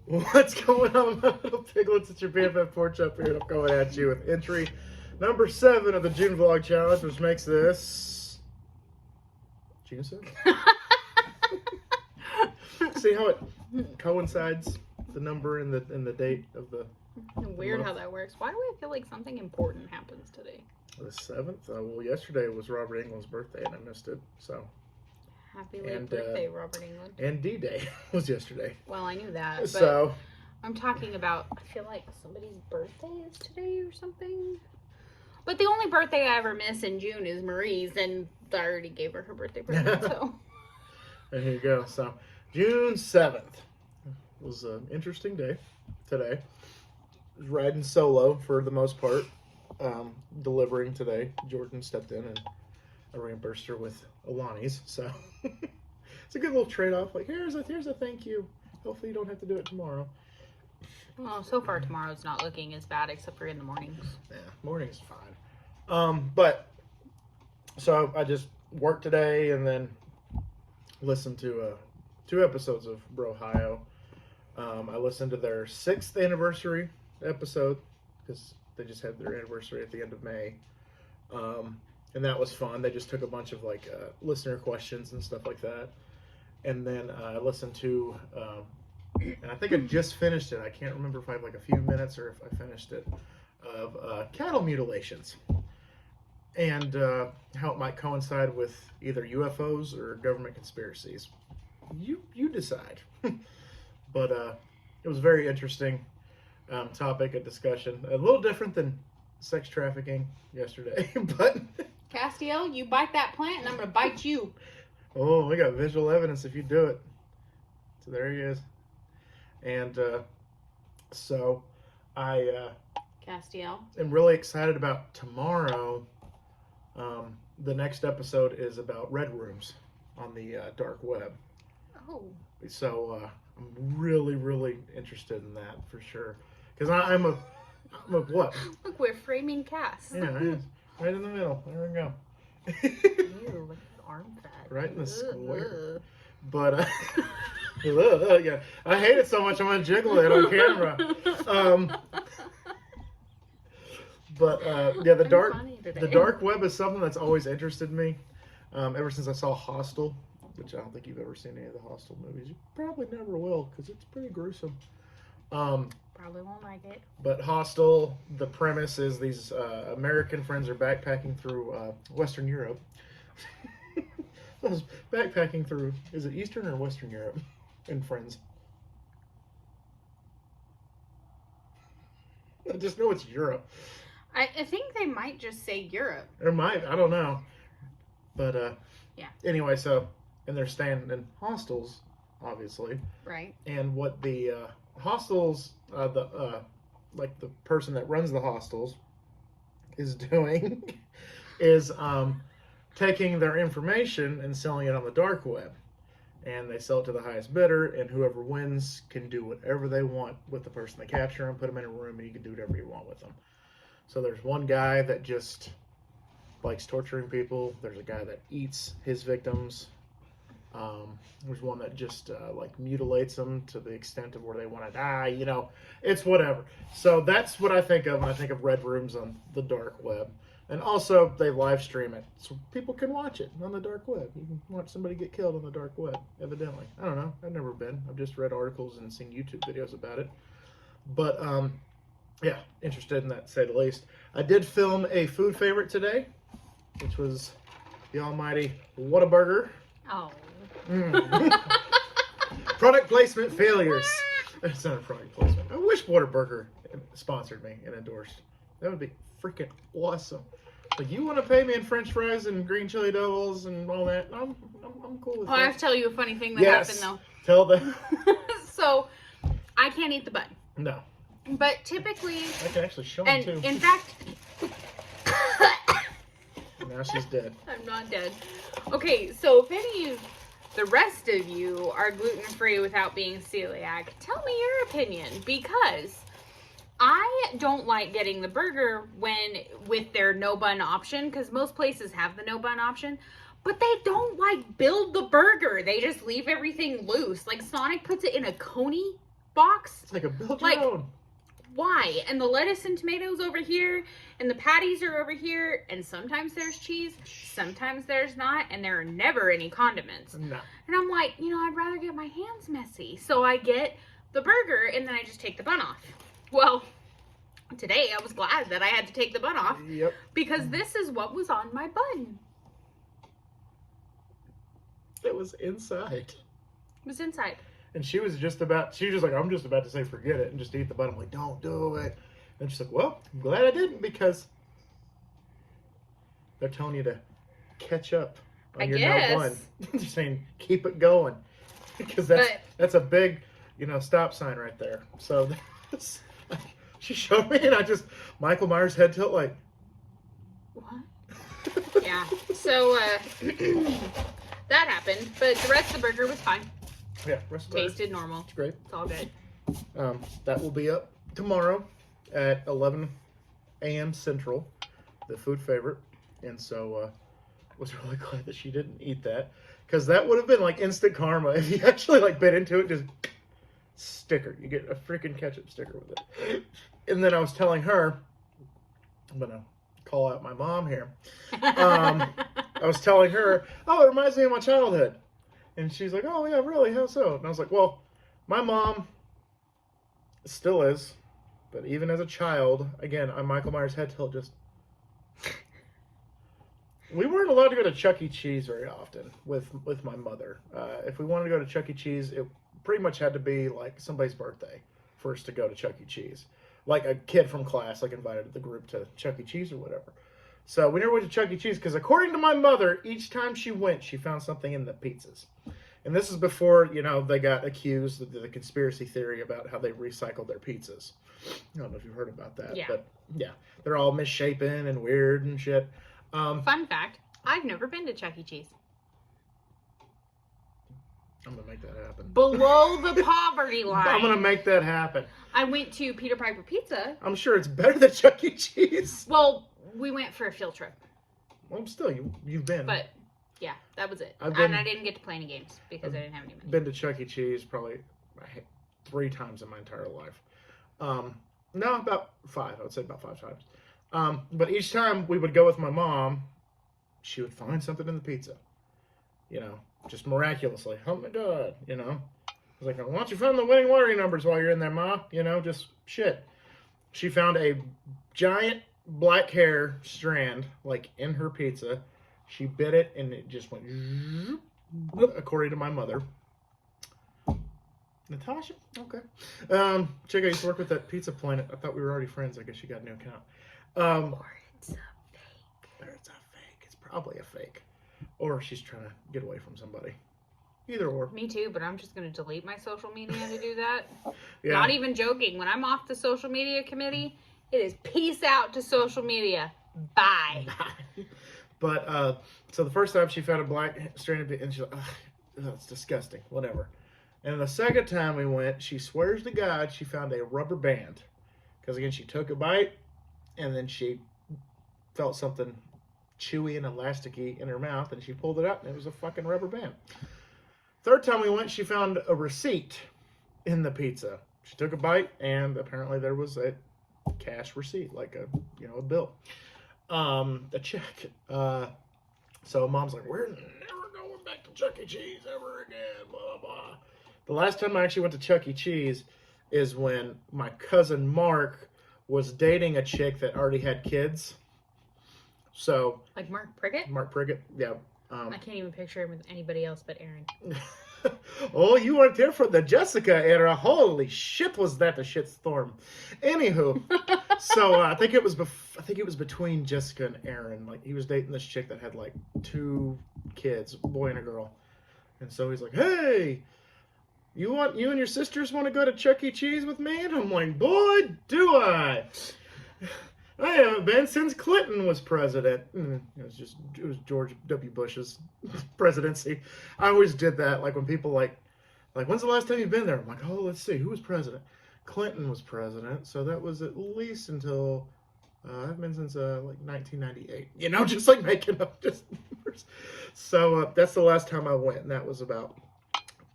What's going on, my little piglets? It's your BFF Pork Chop here, and I'm coming at you with entry number 7 of the June Vlog Challenge, which makes this June 7th. See how it coincides, the number and the date of the Weird how that works. Why do I feel like something important happens today? The 7th? Well, yesterday was Robert England's birthday, and I missed it, so. Happy late birthday, Robert England. And D-Day was yesterday. Well, I knew that, but so I'm talking about, I feel like somebody's birthday is today or something. But the only birthday I ever miss in June is Marie's, and I already gave her birthday present, so. There you go. So, June 7th was an interesting day today. I was riding solo for the most part. Delivering today. Jordan stepped in and I reimbursed her with Alani's. So, it's a good little trade-off. Like, here's a thank you. Hopefully you don't have to do it tomorrow. Well, so far tomorrow's not looking as bad, except for in the mornings. Yeah, morning's fine. But, so I just worked today and then listened to 2 episodes of Brohio. I listened to their 6th anniversary episode because they just had their anniversary at the end of May. And that was fun. They just took a bunch of like listener questions and stuff like that. And then I listened to, and I think I just finished it. I can't remember if I have like a few minutes or if I finished it, of cattle mutilations. And how it might coincide with either UFOs or government conspiracies. You decide. But it was a very interesting topic of discussion. A little different than sex trafficking yesterday, but Castiel, you bite that plant and I'm going to bite you. Oh, we got visual evidence if you do it. So there he is. And so I Castiel. am really excited about tomorrow. The next episode is about red rooms on the dark web. Oh. So I'm really, really interested in that for sure. Because I'm a what? Look, we're framing Cass. Yeah, right in the middle. There we go. Ew, look at the arm fat. Right in the square. Ugh. But yeah, I hate it so much I'm gonna jiggle it on camera. But yeah, the dark web is something that's always interested me. Ever since I saw Hostel, which I don't think you've ever seen any of the Hostel movies. You probably never will because it's pretty gruesome. Probably won't like it. But Hostel, the premise is these American friends are backpacking through Western Europe. Backpacking through, is it Eastern or Western Europe? And friends. I just know it's Europe. I think they might just say Europe. Or might, I don't know. But yeah. Anyway, so, and they're staying in hostels, obviously. Right. And what the hostels, like the person that runs the hostels is doing is taking their information and selling it on the dark web. And they sell it to the highest bidder, and whoever wins can do whatever they want with the person. They capture them, put them in a room, and you can do whatever you want with them. So there's one guy that just likes torturing people. There's a guy that eats his victims. There's one that just like mutilates them to the extent of where they want to die. You know, it's whatever. So that's what I think of when I think of red rooms on the dark web. And also, they live stream it, so people can watch it on the dark web. You can watch somebody get killed on the dark web, evidently. I don't know. I've never been. I've just read articles and seen YouTube videos about it. But, yeah, interested in that, to say the least. I did film a food favorite today, which was the almighty Whataburger. Oh. Product placement failures. It's not a product placement. I wish Whataburger sponsored me and endorsed. That would be freaking awesome. Like, you want to pay me in French fries and green chili doubles and all that? I'm cool with that. I have to tell you a funny thing that happened though. Tell them. So, I can't eat the bun. No. But typically, I can actually show them too. In fact, Now she's dead. I'm not dead. Okay, so if any of the rest of you are gluten-free without being celiac, tell me your opinion, because I don't like getting the burger with their no bun option, because most places have the no bun option, but they don't like build the burger. They just leave everything loose. Like Sonic puts it in a coney box. It's like a build Like, your own. Why? And the lettuce and tomatoes over here, and the patties are over here, and sometimes there's cheese, sometimes there's not, and there are never any condiments. No. And I'm like, I'd rather get my hands messy. So I get the burger, and then I just take the bun off. Well, today I was glad that I had to take the bun off. Yep. Because this is what was on my bun. It was inside. It was inside. And she was just like, I'm just about to say forget it and just eat the bun. I'm like, don't do it. And she's like, well, I'm glad I didn't because they're telling you to catch up on your no bun. They're saying keep it going. Because that's a big, stop sign right there. So she showed me and Michael Myers head tilt like. What? Yeah. So that happened. But the rest of the burger was fine. Yeah, rest of the burger. Tasted normal. It's great. It's all good. That will be up tomorrow at 11 a.m. Central, the food favorite. And so was really glad that she didn't eat that because that would have been like instant karma if you actually like bit into it. Just sticker. You get a freaking ketchup sticker with it. And then I was telling her, I'm going to call out my mom here. I was telling her, oh, it reminds me of my childhood. And she's like, oh, yeah, really? How so? And I was like, well, my mom still is. But even as a child, again, I'm Michael Myers head tilt just... We weren't allowed to go to Chuck E. Cheese very often with my mother. If we wanted to go to Chuck E. Cheese, it pretty much had to be like somebody's birthday for us to go to Chuck E. Cheese. Like a kid from class like invited the group to Chuck E. Cheese or whatever. So we never went to Chuck E. Cheese because according to my mother, each time she went, she found something in the pizzas. And this is before, they got accused of the conspiracy theory about how they recycled their pizzas. I don't know if you've heard about that. Yeah. But yeah, they're all misshapen and weird and shit. Fun fact, I've never been to Chuck E. Cheese. I'm going to make that happen. Below the poverty line. I'm going to make that happen. I went to Peter Piper Pizza. I'm sure it's better than Chuck E. Cheese. Well, we went for a field trip. Well, still, you've been. But, yeah, that was it. And I didn't get to play any games because I didn't have any money. Been to Chuck E. Cheese probably 3 times in my entire life. No, about 5. I would say about 5 times. But each time we would go with my mom, she would find something in the pizza. Just miraculously. Oh my God, I was like, why don't you find the winning lottery numbers while you're in there, Ma? Just shit. She found a giant black hair strand, like, in her pizza. She bit it, and it just went, according to my mother. Natasha? Okay. Chick, I used to work with that Pizza Planet. I thought we were already friends. I guess you got a new account. Or it's a fake. Or it's a fake. It's probably a fake. Or she's trying to get away from somebody. Either or. Me too, but I'm just going to delete my social media to do that. Yeah. Not even joking. When I'm off the social media committee, it is peace out to social media. Bye. But, so the first time she found a black strand of it, and she's like, that's disgusting. Whatever. And the second time we went, she swears to God she found a rubber band. Because, again, she took a bite, and then she felt something chewy and elasticy in her mouth, and she pulled it out, and it was a fucking rubber band. Third time we went, she found a receipt in the pizza. She took a bite, and apparently there was a cash receipt, like a bill, a check. So Mom's like, we're never going back to Chuck E. Cheese ever again, blah, blah. The last time I actually went to Chuck E. Cheese is when my cousin Mark was dating a chick that already had kids. So, Like Mark Prickett? Mark Prickett, yeah. I can't even picture him with anybody else but Aaron. Oh, you weren't there for the Jessica era. Holy shit, was that the shitstorm? Anywho, so I think it was between Jessica and Aaron. Like, he was dating this chick that had like 2 kids, a boy and a girl. And so he's like, hey, you and your sisters want to go to Chuck E. Cheese with me? And I'm like, boy, do I. I haven't been since Clinton was president. It was George W. Bush's presidency. I always did that. Like when people like, when's the last time you've been there? I'm like, oh, let's see, who was president? Clinton was president, so that was at least until I've been since like 1998. Just like making up just numbers. So that's the last time I went, and that was about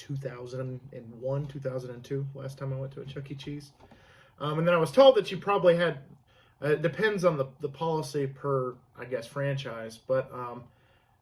2001, 2002, last time I went to a Chuck E. Cheese. And then I was told that you probably had, it depends on the policy per, I guess, franchise, but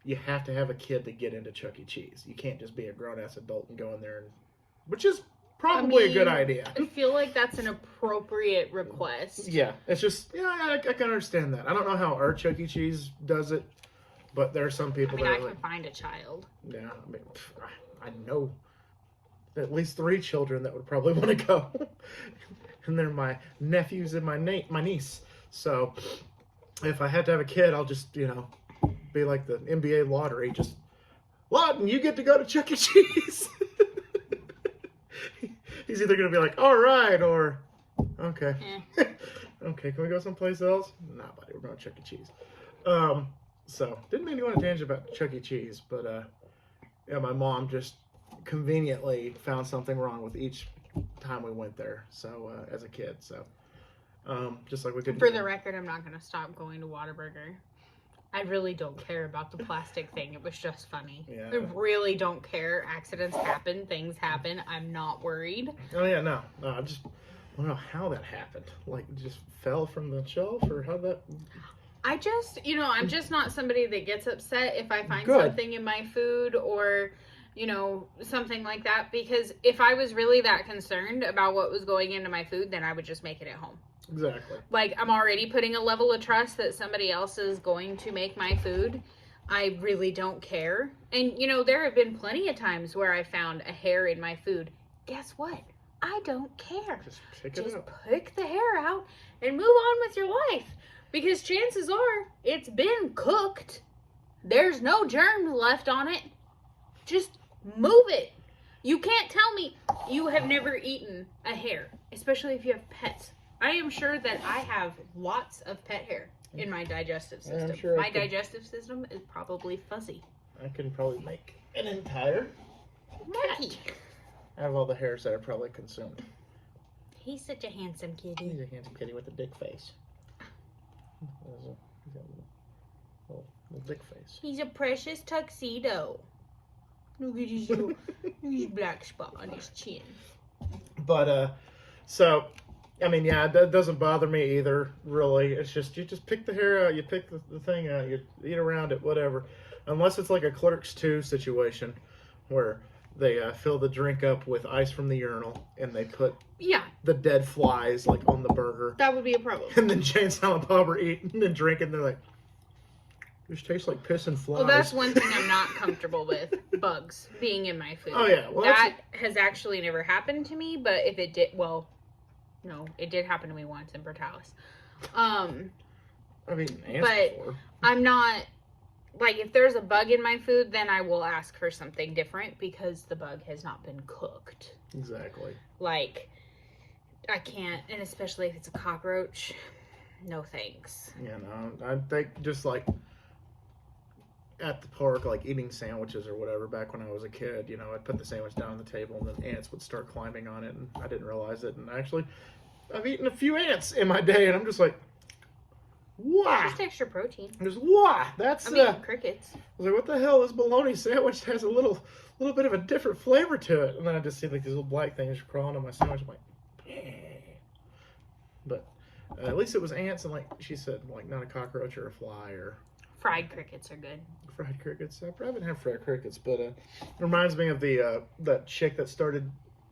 you have to have a kid to get into Chuck E. Cheese. You can't just be a grown-ass adult and go in there, which is probably a good idea. I feel like that's an appropriate request. Yeah, it's just, I can understand that. I don't know how our Chuck E. Cheese does it, but there are some people I that can like, find a child. yeah, I mean, I know at least 3 children that would probably want to go. And they're my nephews and my niece. So if I had to have a kid, I'll just, be like the NBA lottery. Just, Lawton, you get to go to Chuck E. Cheese. He's either going to be like, all right, or, okay. Okay, can we go someplace else? Nah, buddy, we're going to Chuck E. Cheese. So, didn't mean to go on a tangent about Chuck E. Cheese, but, my mom just conveniently found something wrong with each time we went there, so, as a kid, so, just like we could. For the record, I'm not going to stop going to Whataburger. I really don't care about the plastic thing. It was just funny. Yeah. I really don't care. Accidents happen. Things happen. I'm not worried. Oh, yeah, no, I just don't know how that happened. Like, it just fell from the shelf, or how that... I just, I'm just not somebody that gets upset if I find Good. something in my food or, something like that. Because if I was really that concerned about what was going into my food, then I would just make it at home. Exactly. Like, I'm already putting a level of trust that somebody else is going to make my food. I really don't care. And, there have been plenty of times where I found a hair in my food. Guess what? I don't care. Just pick it up. Pick the hair out and move on with your life. Because chances are it's been cooked. There's no germs left on it. Just move it. You can't tell me you have never eaten a hair, especially if you have pets. I am sure that I have lots of pet hair in my digestive system. I'm sure my digestive system is probably fuzzy. I can probably make an entire Mikey. out of all the hairs that I probably consumed. He's such a handsome kitty. He's a handsome kitty with a dick face. He's got a little dick face. He's a precious tuxedo. Look at his little his black spot on his chin. But, so, I mean, yeah, that doesn't bother me either, really. It's just, you just pick the hair out, you pick the thing out, you eat around it, whatever. Unless it's like a Clerks 2 situation where they fill the drink up with ice from the urinal and they put the dead flies, like, on the burger. That would be a problem. And then Jane and Silent Bob are eating and drinking, they're like, this tastes like piss and flies. Well, that's one thing I'm not comfortable with. Bugs being in my food. Oh, yeah. Well, that has actually never happened to me, but if it did, well, no, it did happen to me once in Portales. I've eaten ants but before. I'm not, like, if there's a bug in my food, then I will ask for something different because the bug has not been cooked. Exactly. Like, I can't, and especially if it's a cockroach, no thanks. You know, I think just like at the park, like eating sandwiches or whatever, back when I was a kid, you know, I'd put the sandwich down on the table and then ants would start climbing on it and I didn't realize it. And actually, I've eaten a few ants in my day and I'm just like, wow. Just extra protein. Just, wow. That's, crickets. I was like, what the hell? This bologna sandwich has a little bit of a different flavor to it. And then I just see like these little black things crawling on my sandwich. I'm like, eh. But at least it was ants and like she said, like not a cockroach or a fly or... Fried crickets are good. Fried crickets. I haven't had fried crickets, but it reminds me of the that chick that started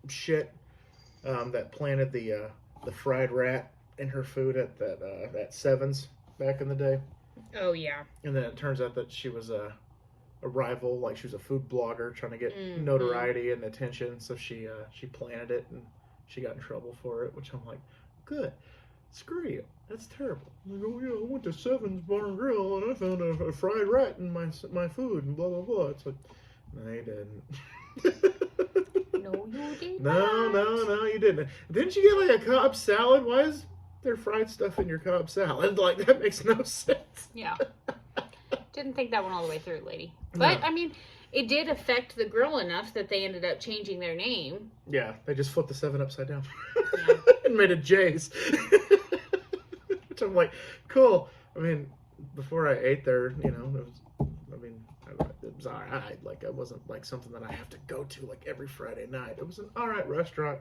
shit that planted the fried rat in her food at that Sevens back in the day. Oh yeah. And then it turns out that she was a rival, like she was a food blogger trying to get notoriety and attention. So she planted it and she got in trouble for it, which I'm like, good. Screw you. That's terrible. Like, oh yeah, I went to Sevens Bar and Grill and I found a fried rat in my food and blah blah blah. It's like, no, you didn't. No, you didn't. No, you didn't. Didn't you get like a Cobb salad? Why is there fried stuff in your Cobb salad? Like that makes no sense. Yeah. Didn't think that one all the way through, lady. But No. I mean, it did affect the grill enough that they ended up changing their name. Yeah, they just flipped the 7 upside down Yeah. and made it J's. Which I'm like, cool. I mean, before I ate there, you know, was all right. Like, it wasn't like something that I have to go to like every Friday night. It was an all right restaurant.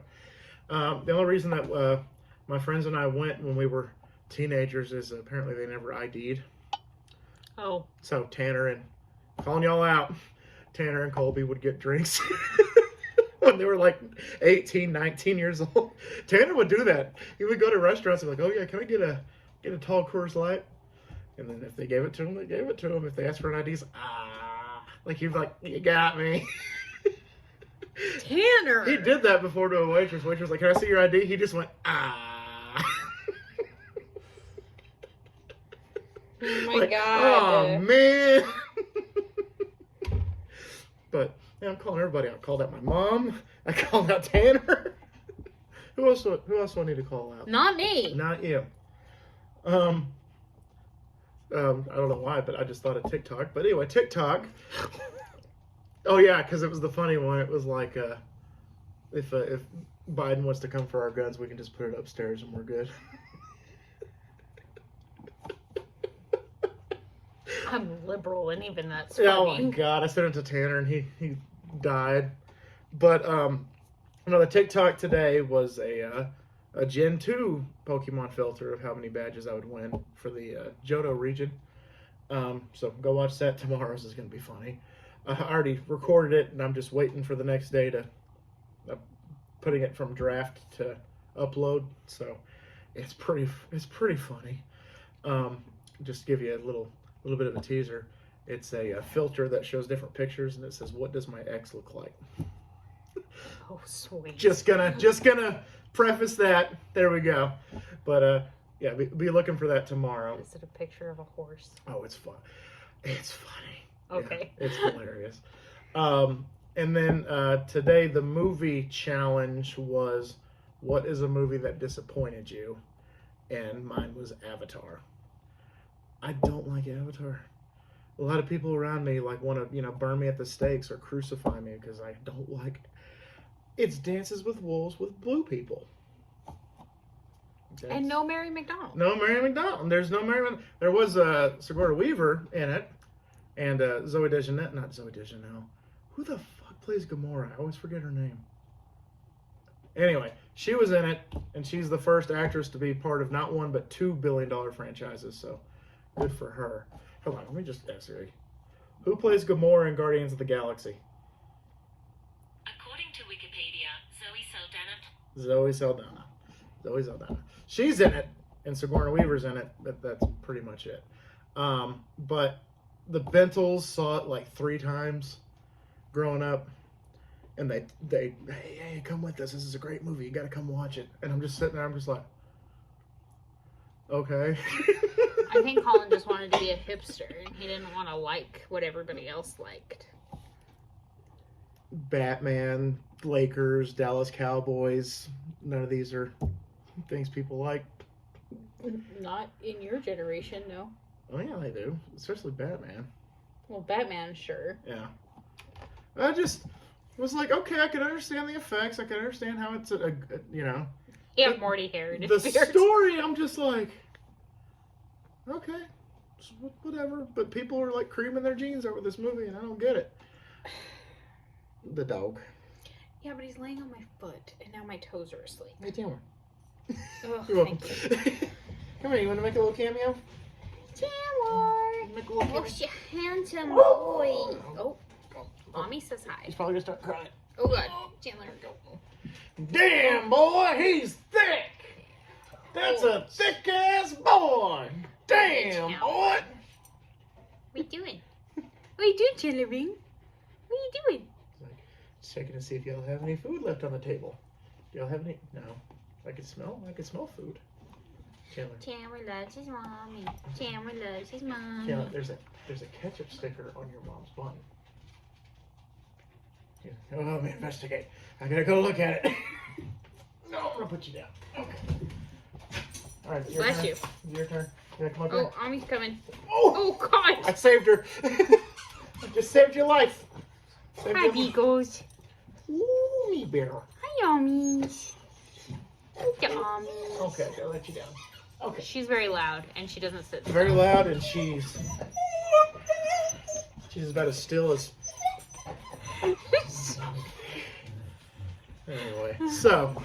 The only reason that my friends and I went when we were teenagers is apparently they never ID'd. Oh. So Tanner and, calling y'all out, Tanner and Colby would get drinks when they were like 18, 19 years old. Tanner would do that. He would go to restaurants and be like, oh yeah, can I get a tall Coors Light? And then if they gave it to him, they gave it to him. If they asked for an ID, like he'd be like, you got me. Tanner! He did that before to a waitress. Waitress was like, can I see your ID? He just went, Oh my like, God. oh man. But yeah, I'm calling everybody out. I called out my mom. I called out Tanner. Who else do I need to call out? Not me. Not you. I don't know why, but I just thought of TikTok. But anyway, TikTok. Oh yeah, because it was the funny one. It was like, if Biden wants to come for our guns, we can just put it upstairs and we're good. I'm liberal, and even that's funny. Oh my God! I sent it to Tanner, and he died. But the TikTok today was a Gen 2 Pokemon filter of how many badges I would win for the Johto region. So go watch that tomorrow. This is going to be funny. I already recorded it, and I'm just waiting for the next day to putting it from draft to upload. So it's pretty funny. Just to give you a little bit of a teaser. It's a filter that shows different pictures, and it says, "What does my ex look like?" Oh, sweet. Just gonna preface that. There we go. But yeah, be looking for that tomorrow. Is it a picture of a horse? Oh, it's fun. It's funny. Okay. Yeah, it's hilarious. And then today the movie challenge was, what is a movie that disappointed you? And mine was Avatar. I don't like Avatar. A lot of people around me like want to, burn me at the stakes or crucify me because I don't like. It's Dances with Wolves with blue people. And no Mary McDonald. No Mary McDonald. There's no Mary. There was Sigourney Weaver in it, and Zoe Deschanel. Not Zoe Deschanel. Who the fuck plays Gamora? I always forget her name. Anyway, she was in it, and she's the first actress to be part of not one but $2 billion franchises. So, good for her. Hold on, let me just ask Siri. Who plays Gamora in Guardians of the Galaxy? According to Wikipedia, Zoe Saldana. Zoe Saldana. She's in it, and Sigourney Weaver's in it. That's pretty much it. But the Bentles saw it like 3 times growing up, and they hey, come with us. This is a great movie. You got to come watch it. And I'm just sitting there. I'm just like, okay. I think Colin just wanted to be a hipster, and he didn't want to like what everybody else liked. Batman, Lakers, Dallas Cowboys. None of these are things people like. Not in your generation, no. Oh yeah, they do. Especially Batman. Well, Batman, sure. Yeah. I just was like, okay, I can understand the effects. I can understand how it's Yeah, Morty hair. The story, I'm just like, okay, whatever. But people are like creaming their jeans over this movie, and I don't get it. The dog. Yeah, but he's laying on my foot, and now my toes are asleep. Hey, Taylor. Oh, You're welcome. thank you. Come here, you want to make a little cameo? Taylor! Make a little cameo. Oh, you handsome boy. Oh, Mommy says hi. He's probably going to start crying. Oh, God. Chandler. Damn, boy, he's thick. That's a thick-ass boy. Damn, boy. What you doing? What you doing, Chandler Ring? What you doing? Just checking to see if y'all have any food left on the table. Do y'all have any? No. I can smell food. Chandler. Chandler loves his mommy. Chandler loves his mommy. Chandler, there's a ketchup sticker on your mom's bun. Yeah. Oh, let me investigate. I gotta go look at it. No, I'm gonna put you down. Okay. All right. Your Bless turn. you. Your turn. You wanna come up Oh, here? Mommy's coming. Oh! Oh, God. I saved her. I just saved your life. Saved Hi, your- Beagles. Ooh, me bear. Hi, Yummies. Hi, Yummies. Okay, I gotta let you down. Okay. She's very loud, and she doesn't sit still. Very loud, and she's She's about as still as. Anyway, so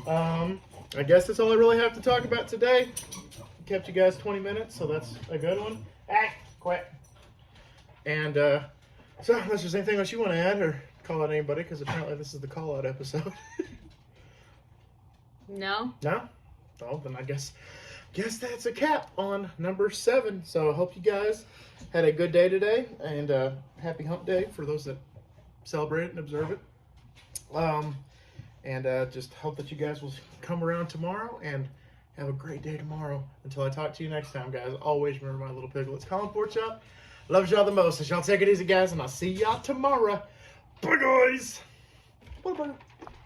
I guess that's all I really have to talk about today. Kept you guys 20 minutes, so that's a good one. Ah, quit. And so, unless there's anything else you want to add or call out anybody, because apparently this is the call out episode. No? No? Oh, then I guess that's a cap on number 7. So I hope you guys had a good day today, and happy hump day for those that celebrate it and observe it. And just hope that you guys will come around tomorrow and have a great day tomorrow. Until I talk to you next time, guys, always remember my little piglets. Colin Porkchop loves y'all the most. So y'all take it easy, guys, and I'll see y'all tomorrow. Bye, guys. Bye-bye.